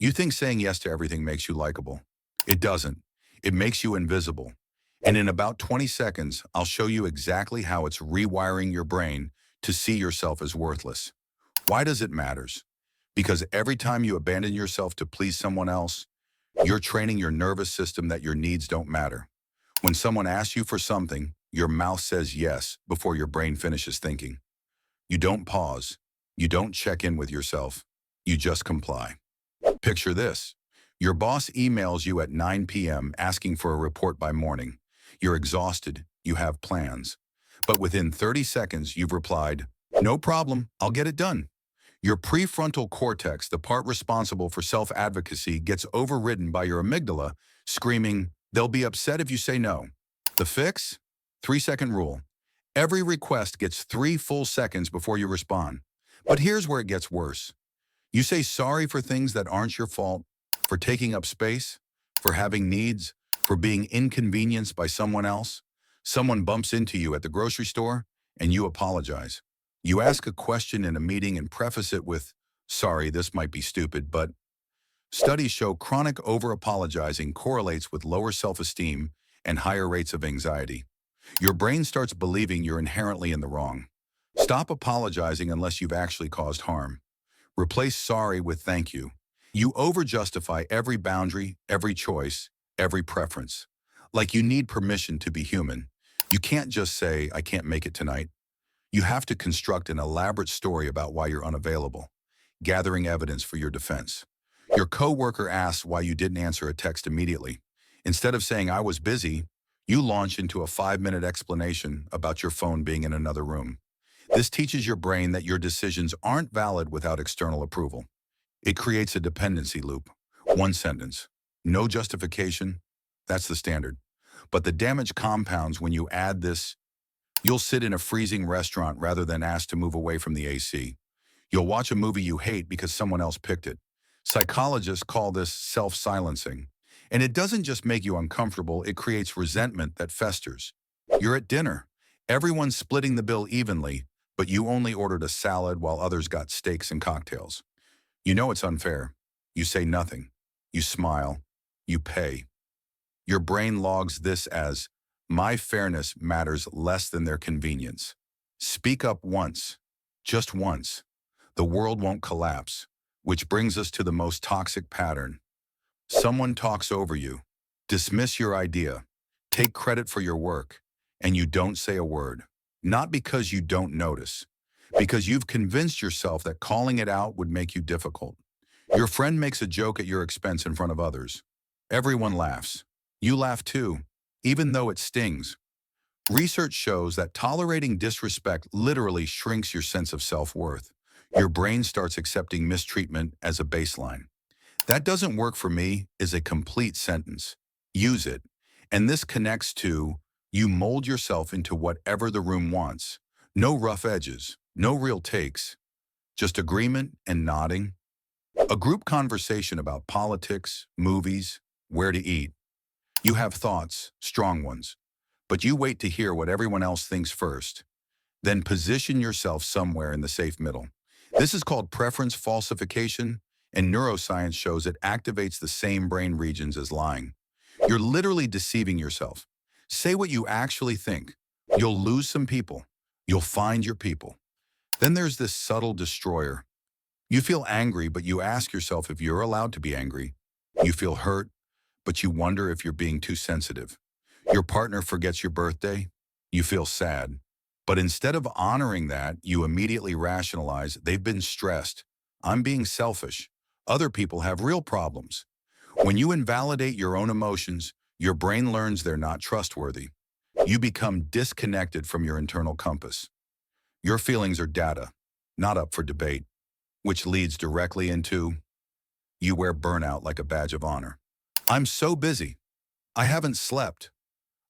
You think saying yes to everything makes you likable. It doesn't. It makes you invisible. And in about 20 seconds, I'll show you exactly how it's rewiring your brain to see yourself as worthless. Why does it matters? Because every time you abandon yourself to please someone else, you're training your nervous system that your needs don't matter. When someone asks you for something, your mouth says yes before your brain finishes thinking. You don't pause. You don't check in with yourself. You just comply. Picture this. Your boss emails you at 9 p.m. asking for a report by morning. You're exhausted. You have plans. But within 30 seconds, you've replied, "No problem, I'll get it done." Your prefrontal cortex, the part responsible for self-advocacy, gets overridden by your amygdala, screaming, "They'll be upset if you say no." The fix? 3-second rule. Every request gets 3 full seconds before you respond. But here's where it gets worse. You say sorry for things that aren't your fault, for taking up space, for having needs, for being inconvenienced by someone else. Someone bumps into you at the grocery store, and you apologize. You ask a question in a meeting and preface it with, "Sorry, this might be stupid, but..." Studies show chronic over-apologizing correlates with lower self-esteem and higher rates of anxiety. Your brain starts believing you're inherently in the wrong. Stop apologizing unless you've actually caused harm. Replace sorry with thank you. You over-justify every boundary, every choice, every preference. Like you need permission to be human. You can't just say, "I can't make it tonight." You have to construct an elaborate story about why you're unavailable, gathering evidence for your defense. Your coworker asks why you didn't answer a text immediately. Instead of saying, "I was busy," you launch into a 5-minute explanation about your phone being in another room. This teaches your brain that your decisions aren't valid without external approval. It creates a dependency loop. One sentence. No justification. That's the standard. But the damage compounds when you add this. You'll sit in a freezing restaurant rather than ask to move away from the AC. You'll watch a movie you hate because someone else picked it. Psychologists call this self-silencing. And it doesn't just make you uncomfortable, it creates resentment that festers. You're at dinner. Everyone's splitting the bill evenly, but you only ordered a salad while others got steaks and cocktails. You know it's unfair. You say nothing. You smile. You pay. Your brain logs this as, "My fairness matters less than their convenience." Speak up once. Just once. The world won't collapse. Which brings us to the most toxic pattern. Someone talks over you. Dismiss your idea. Take credit for your work. And you don't say a word. Not because you don't notice. Because you've convinced yourself that calling it out would make you difficult. Your friend makes a joke at your expense in front of others. Everyone laughs. You laugh too, even though it stings. Research shows that tolerating disrespect literally shrinks your sense of self-worth. Your brain starts accepting mistreatment as a baseline. "That doesn't work for me" is a complete sentence. Use it. And this connects to, you mold yourself into whatever the room wants. No rough edges, no real takes, just agreement and nodding. A group conversation about politics, movies, where to eat. You have thoughts, strong ones, but you wait to hear what everyone else thinks first. Then position yourself somewhere in the safe middle. This is called preference falsification, and neuroscience shows it activates the same brain regions as lying. You're literally deceiving yourself. Say what you actually think. You'll lose some people. You'll find your people. Then there's this subtle destroyer. You feel angry, but you ask yourself if you're allowed to be angry. You feel hurt, but you wonder if you're being too sensitive. Your partner forgets your birthday. You feel sad. But instead of honoring that, you immediately rationalize, "They've been stressed. I'm being selfish. Other people have real problems." When you invalidate your own emotions, your brain learns they're not trustworthy. You become disconnected from your internal compass. Your feelings are data, not up for debate, which leads directly into, you wear burnout like a badge of honor. "I'm so busy. I haven't slept.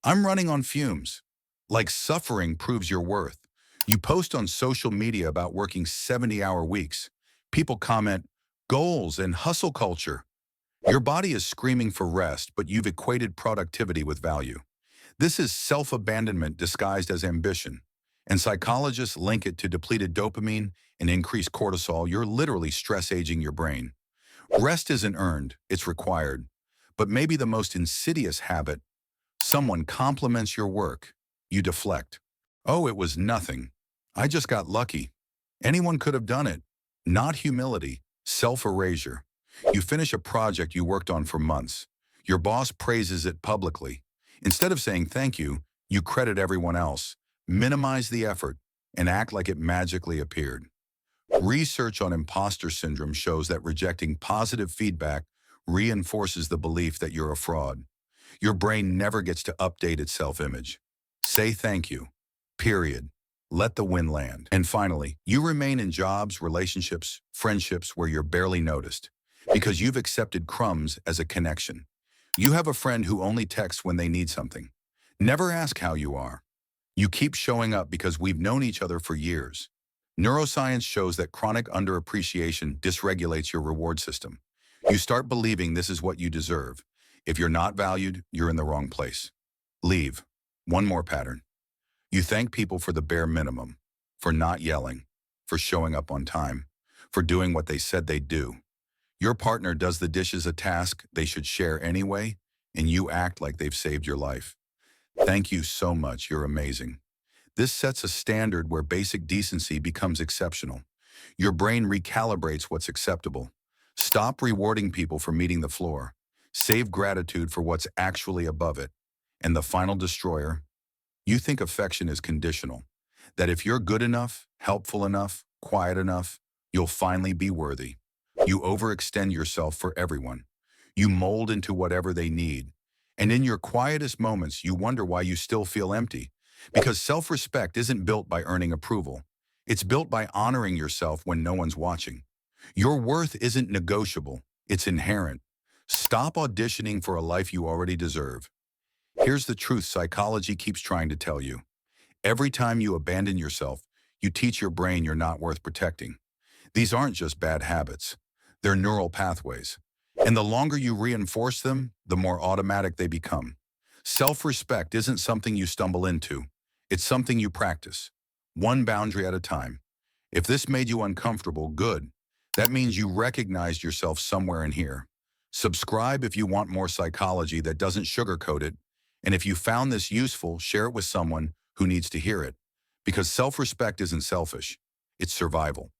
I'm running on fumes." Like suffering proves your worth. You post on social media about working 70-hour weeks. People comment, "Goals and hustle culture." Your body is screaming for rest, but you've equated productivity with value. This is self-abandonment disguised as ambition. And psychologists link it to depleted dopamine and increased cortisol. You're literally stress aging your brain. Rest isn't earned, it's required. But maybe the most insidious habit, someone compliments your work. You deflect. Oh, it was nothing. I just got lucky. Anyone could have done it. Not humility, self-erasure. You finish a project you worked on for months. Your boss praises it publicly. Instead of saying thank you credit everyone else, minimize the effort, and act like it magically appeared. Research on imposter syndrome shows that rejecting positive feedback reinforces the belief that you're a fraud. Your brain never gets to update its self-image. Say thank you. Period. Let the win land. And finally, you remain in jobs, relationships, friendships where you're barely noticed because you've accepted crumbs as a connection. You have a friend who only texts when they need something. Never ask how you are. You keep showing up because we've known each other for years. Neuroscience shows that chronic underappreciation dysregulates your reward system. You start believing this is what you deserve. If you're not valued, you're in the wrong place. Leave. One more pattern. You thank people for the bare minimum, for not yelling, for showing up on time, for doing what they said they'd do. Your partner does the dishes, a task they should share anyway, and you act like they've saved your life. Thank you so much, you're amazing. This sets a standard where basic decency becomes exceptional. Your brain recalibrates what's acceptable. Stop rewarding people for meeting the floor. Save gratitude for what's actually above it. And the final destroyer, you think affection is conditional. That if you're good enough, helpful enough, quiet enough, you'll finally be worthy. You overextend yourself for everyone. You mold into whatever they need. And in your quietest moments, you wonder why you still feel empty. Because self-respect isn't built by earning approval. It's built by honoring yourself when no one's watching. Your worth isn't negotiable. It's inherent. Stop auditioning for a life you already deserve. Here's the truth psychology keeps trying to tell you. Every time you abandon yourself, you teach your brain you're not worth protecting. These aren't just bad habits. They're neural pathways. And the longer you reinforce them, the more automatic they become. Self-respect isn't something you stumble into. It's something you practice, one boundary at a time. If this made you uncomfortable, good. That means you recognized yourself somewhere in here. Subscribe if you want more psychology that doesn't sugarcoat it. And if you found this useful, share it with someone who needs to hear it. Because self-respect isn't selfish. It's survival.